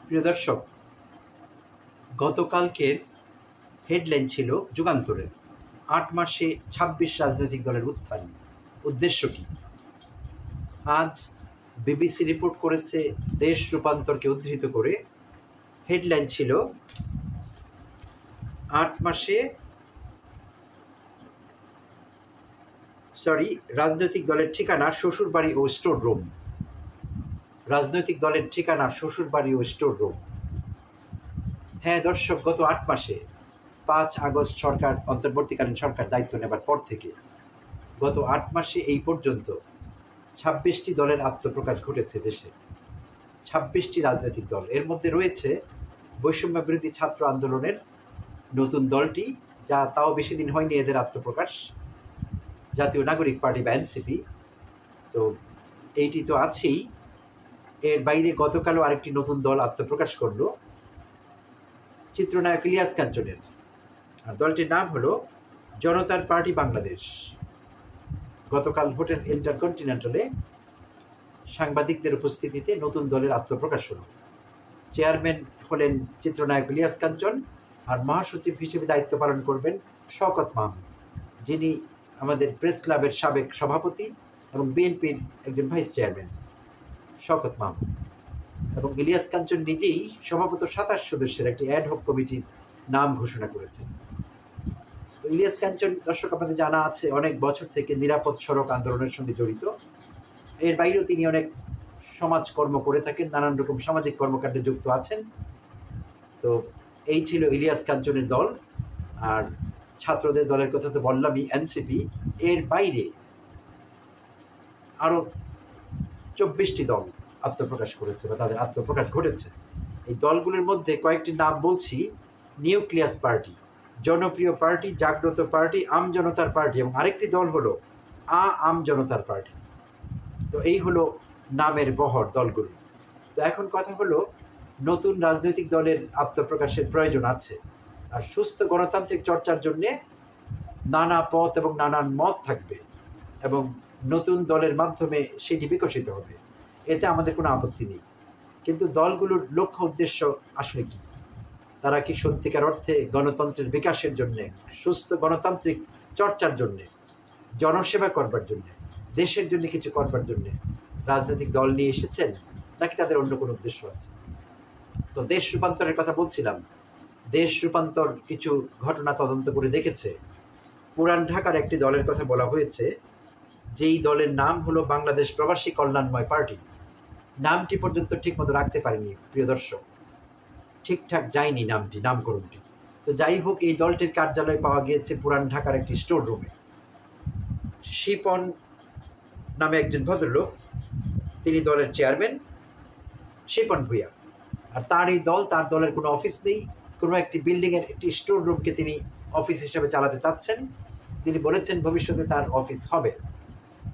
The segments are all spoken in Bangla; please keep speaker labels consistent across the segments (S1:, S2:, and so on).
S1: প্রিয় দর্শক, গতকালকের হেডলাইন ছিল যুগান্তরের ৮ মাসে ২৬ রাজনৈতিক দলের উত্থান, উদ্দেশ্য কি? আজ বিবিসি রিপোর্ট করেছে দেশ রূপান্তরকে উদ্ধৃত করে, হেডলাইন ছিল ৮ মাসে রাজনৈতিক দলের ঠিকানা শ্বশুরবাড়ি ও স্টোর রুম। রাজনৈতিক দলের ঠিকানা শ্বশুরবাড়ি ও স্টোর রুম। হ্যাঁ দর্শক, গত ৮ মাসে ৫ আগস্ট সরকার, অন্তর্বর্তীকালীন সরকার দায়িত্ব নেবার পর থেকে গত ৮ মাসে এই পর্যন্ত ২৬টি দলের আত্মপ্রকাশ ঘটেছে দেশে। ২৬টি রাজনৈতিক দল, এর মধ্যে রয়েছে বৈষম্য বিরোধী ছাত্র আন্দোলনের নতুন দলটি, যা তাও বেশি দিন হয়নি এদের আত্মপ্রকাশ, জাতীয় নাগরিক পার্টি বা এনসিপি। তো এইটি তো আছেই। এর বাইরে গতকালও আরেকটি নতুন দল আত্মপ্রকাশ করল, চিত্রনায়ক ইলিয়াস কাঞ্চনের। আর দলটির নাম হলো জনতার পার্টি বাংলাদেশ। গতকাল হোটেল ইন্টারকন্টিনেন্টালে সাংবাদিকদের উপস্থিতিতে নতুন দলের আত্মপ্রকাশ হল। চেয়ারম্যান হলেন চিত্রনায়ক ইলিয়াস কাঞ্চন, আর মহাসচিব হিসেবে দায়িত্ব পালন করবেন শওকত মাহমুদ, যিনি আমাদের প্রেস ক্লাবের সাবেক সভাপতি এবং বিএনপির একজন ভাইস চেয়ারম্যান শওকত মাহমুদ। এবং ইলিয়াস কাঞ্চন নিজেই সম্ভবত ২৭ সদস্যের একটি অ্যাডহক কমিটির নাম ঘোষণা করেছেন। তো ইলিয়াস কাঞ্চন, দর্শক আপনাদের জানা আছে, অনেক বছর থেকে নিরাপদ সড়ক আন্দোলনের সঙ্গে জড়িত। এর বাইরেও তিনি অনেক সমাজকর্ম করে থাকেন, নানান রকম সামাজিক কর্মকাণ্ডে যুক্ত আছেন। তো এই ছিল ইলিয়াস কাঞ্চনের দল। আর ছাত্রদের দলের কথা তো বললামই, এনসিপি। এর বাইরে আরও ২৪টি দল আত্মপ্রকাশ করেছে বা তাদের আত্মপ্রকাশ ঘটেছে। এই দলগুলির মধ্যে কয়েকটি নাম বলছি: নিউক্লিয়াস পার্টি, জনপ্রিয় পার্টি, জাগ্রত পার্টি, আম জনতার পার্টি, এবং আরেকটি দল হলো আম জনতার পার্টি। তো এই হলো নামের বহর দলগুলি। তো এখন কথা হলো, নতুন রাজনৈতিক দলের আত্মপ্রকাশের প্রয়োজন আছে। আর সুস্থ গণতান্ত্রিক চর্চার জন্যে নানা পথ এবং নানান মত থাকবে, এবং নতুন দলের মাধ্যমে সেটি বিকশিত হবে। এতে আমাদের কোনো আপত্তি নেই। কিন্তু দলগুলোর লক্ষ্য উদ্দেশ্য আসলে কি? তারা কি সত্যিকার অর্থে গণতন্ত্রের বিকাশের জন্যে, সুস্থ গণতান্ত্রিক চর্চার জন্যে, জনসেবা করবার জন্যে, দেশের জন্য কিছু করবার জন্যে রাজনৈতিক দল নিয়ে এসেছেন, নাকি তাদের অন্য কোনো উদ্দেশ্য আছে? তো দেশ রূপান্তরের কথা বলছিলাম। দেশ রূপান্তর কিছু ঘটনা তদন্ত করে দেখেছে। পুরান ঢাকার একটি দলের কথা বলা হয়েছে, যেই দলের নাম হলো বাংলাদেশ প্রবাসী কল্যাণময় পার্টি। নামটি পর্যন্ত ঠিকমতো রাখতে পারেনি প্রিয় দর্শক, ঠিকঠাক যায়নি নামটি, নামকরণটি। তো যাই হোক, এই দলটির কার্যালয় পাওয়া গিয়েছে পুরান ঢাকার একটি স্টোর রুমে। শিপন নামে একজন ভদ্রলোক, তিনি দলের চেয়ারম্যান, শিপন ভূঁইয়া। আর তার এই দল, তার দলের কোনো অফিস নেই, কোনো একটি বিল্ডিংয়ের একটি স্টোর রুমকে তিনি অফিস হিসেবে চালাতে চাচ্ছেন। তিনি বলেছেন ভবিষ্যতে তার অফিস হবে।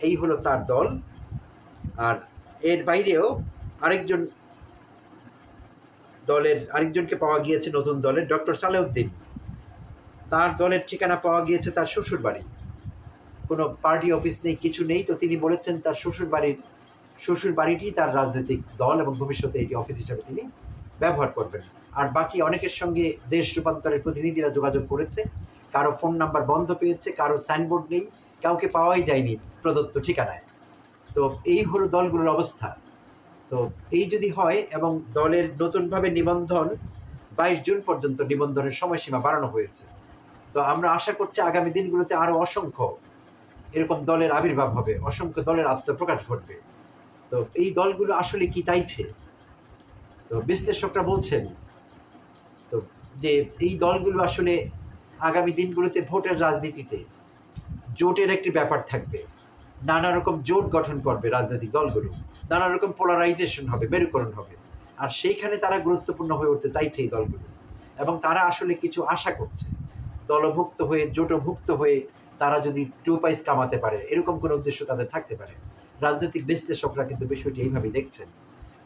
S1: এই হলো তার দল। আর এর বাইরেও আরেকজনকে পাওয়া গিয়েছে নতুন দলের, ডক্টর সালেউদ্দিন। তার দলের ঠিকানা পাওয়া গিয়েছে তার শ্বশুর বাড়ি। কোনো পার্টি অফিস নেই, কিছু নেই। তো তিনি বলেছেন তার শ্বশুর বাড়িটি তার রাজনৈতিক দল, এবং ভবিষ্যতে এটি অফিস হিসাবে তিনি ব্যবহার করবেন। আর বাকি অনেকের সঙ্গে দেশ রূপান্তরের প্রতিনিধিরা যোগাযোগ করেছে। কারো ফোন নাম্বার বন্ধ পেয়েছে, কারো সাইনবোর্ড নেই, কাউকে পাওয়াই যায়নি প্রদত্ত ঠিকানায়। তো এই হলো দলগুলোর অবস্থা। তো এই যদি হয়, এবং দলের নতুনভাবে নিবন্ধন ২২ জুন পর্যন্ত নিবন্ধনের সময়সীমা বাড়ানো হয়েছে, তো আমরা আশা করছি আগামী দিনগুলোতে আরও অসংখ্য এরকম দলের আবির্ভাব হবে, অসংখ্য দলের আত্মপ্রকাশ ঘটবে। তো এই দলগুলো আসলে কি চাইছে? তো বিশ্লেষকরা বলছেন তো যে এই দলগুলো আসলে আগামী দিনগুলোতে ভোটের রাজনীতিতে জোটের একটি ব্যাপার থাকবে। নানা রকম জোট গঠন করবে রাজনৈতিক দলগুলো, নানা রকম পোলারাইজেশন হবে, মেরুকরণ হবে। আর সেইখানে তারা গুরুত্বপূর্ণ হয়ে উঠতে চাইছে এই দলগুলো, এবং তারা আসলে কিছু আশা করছে। দলভুক্ত হয়ে, জোটভুক্ত হয়ে তারা যদি 2 পয়সা কামাতে পারে, এরকম কোনো উদ্দেশ্য তাদের থাকতে পারে। রাজনৈতিক বিশ্লেষকরা কিন্তু বিষয়টি এইভাবেই দেখছেন।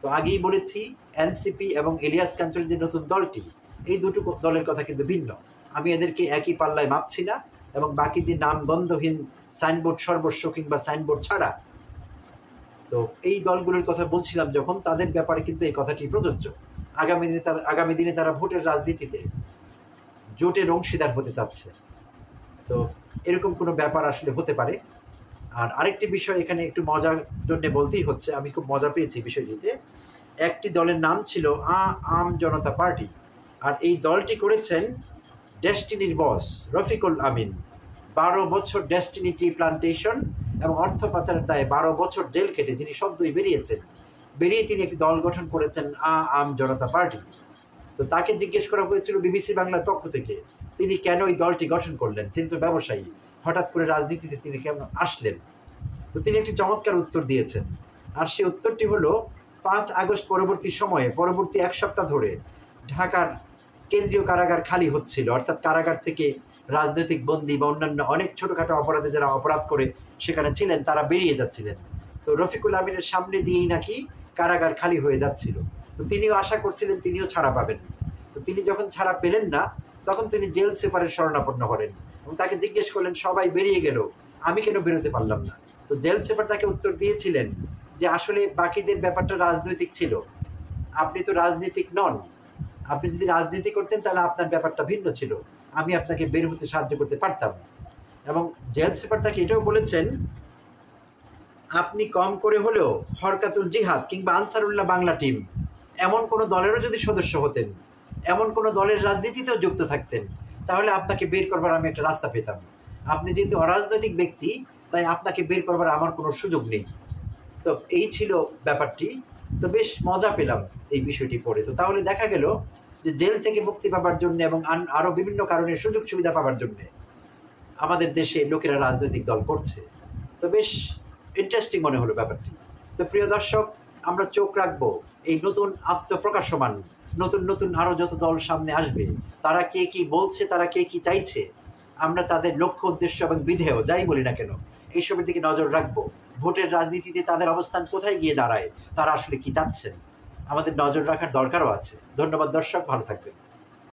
S1: তো আগেই বলেছি, এনসিপি এবং ইলিয়াস কাঞ্চনের যে নতুন দলটি, এই দুটো দলের কথা কিন্তু ভিন্ন। আমি এদেরকে একই পাল্লায় মাপছি না। এবং বাকি যে নামগন্ধহীন সাইনবোর্ড সর্বস্ব কিংবা সাইনবোর্ড ছাড়া, তো এই দলগুলোর কথা বলছিলাম যখন, তাদের ব্যাপারে কিন্তু এই কথাটি প্রযোজ্য। আগামী দিনে তারা ভোটের রাজনীতিতে জোটের অংশীদার হতে চাচ্ছে। তো এরকম কোনো ব্যাপার আসলে হতে পারে। আর আরেকটি বিষয় এখানে একটু মজার জন্য বলতেই হচ্ছে, আমি খুব মজা পেয়েছি বিষয়টিতে। একটি দলের নাম ছিল আম জনতা পার্টি, আর এই দলটি করেছেন ডেস্টিনির বস রফিকুল আমিন। 12 বছর ডেস্টিনি টি প্লান্টেশন এবং অর্থ পাচারের দায়ে 12 বছর জেল কেটে যিনি সদ্যই বেরিয়ে তিনি একটি দল গঠন করেছেন আম জনতা পার্টি। তো তাকে জিজ্ঞেস করা হয়েছিল বিবিসি বাংলার পক্ষ থেকে তিনি কেন এই দলটি গঠন করলেন, তিনি তো ব্যবসায়ী, হঠাৎ করে রাজনীতিতে তিনি কেন আসলেন। তো তিনি একটি চমৎকার উত্তর দিয়েছেন, আর সেই উত্তরটি হলো 5 আগস্ট পরবর্তী 1 সপ্তাহ ধরে ঢাকার কেন্দ্রীয় কারাগার খালি হচ্ছিল, অর্থাৎ কারাগার থেকে রাজনৈতিক বন্দী বা অন্যান্য অনেক ছোটোখাটো অপরাধে যারা অপরাধ করে সেখানে ছিলেন তারা বেরিয়ে যাচ্ছিলেন। তো রফিকুল আমিনের সামনে দিয়েই নাকি কারাগার খালি হয়ে যাচ্ছিল। তো তিনিও আশা করছিলেন তিনিও ছাড়া পাবেন। তো তিনি যখন ছাড়া পেলেন না, তখন তিনি জেল সুপারের শরণাপন্ন হলেন এবং তাকে জিজ্ঞেস করলেন সবাই বেরিয়ে গেল, আমি কেন বেরোতে পারলাম না। তো জেল সুপার তাকে উত্তর দিয়েছিলেন যে আসলে বাকিদের ব্যাপারটা রাজনৈতিক ছিল, আপনি তো রাজনীতিক নন, আপনি যদি রাজনীতি করতেন তাহলে আপনার ব্যাপারটা ভিন্ন ছিল, আমি আপনাকে বের হতে সাহায্য করতে পারতাম। এবং জেল সুপার তাকে এটাও বলেছেন, আপনি কম করে হলেও হরকাতুল জিহাদ কিংবা আনসারুল্লাহ বাংলা টিম এমন কোনো দলেরও যদি সদস্য হতেন, এমন কোনো দলের রাজনীতিতেও যুক্ত থাকতেন, তাহলে আপনাকে বের করবার আমি একটা রাস্তা পেতাম। আপনি যেহেতু অরাজনৈতিক ব্যক্তি, তাই আপনাকে বের করবার আমার কোনো সুযোগ নেই। তো এই ছিল ব্যাপারটি। তো বেশ মজা পেলাম এই বিষয়টি পড়ে। তো তাহলে দেখা গেল যে জেল থেকে মুক্তি পাবার জন্য এবং আরও বিভিন্ন কারণে সুযোগ সুবিধা পাবার জন্যে আমাদের দেশে লোকেরা রাজনৈতিক দল করছে। তো বেশ ইন্টারেস্টিং মনে হলো ব্যাপারটি। তো প্রিয় দর্শক, আমরা চোখ রাখবো এই নতুন আত্মপ্রকাশমান নতুন আরও যত দল সামনে আসবে, তারা কে কি বলছে, তারা কে কি চাইছে, আমরা তাদের লক্ষ্য উদ্দেশ্য এবং বিধেয় যাই বলি না কেন এইসবের দিকে নজর রাখবো। ভোটের রাজনীতিতে তাদের অবস্থান কোথায় গিয়ে দাঁড়ায়, তারা আসলে কি চাচ্ছেন, আমাদের নজর রাখার দরকারও আছে। ধন্যবাদ দর্শক, ভালো থাকবেন।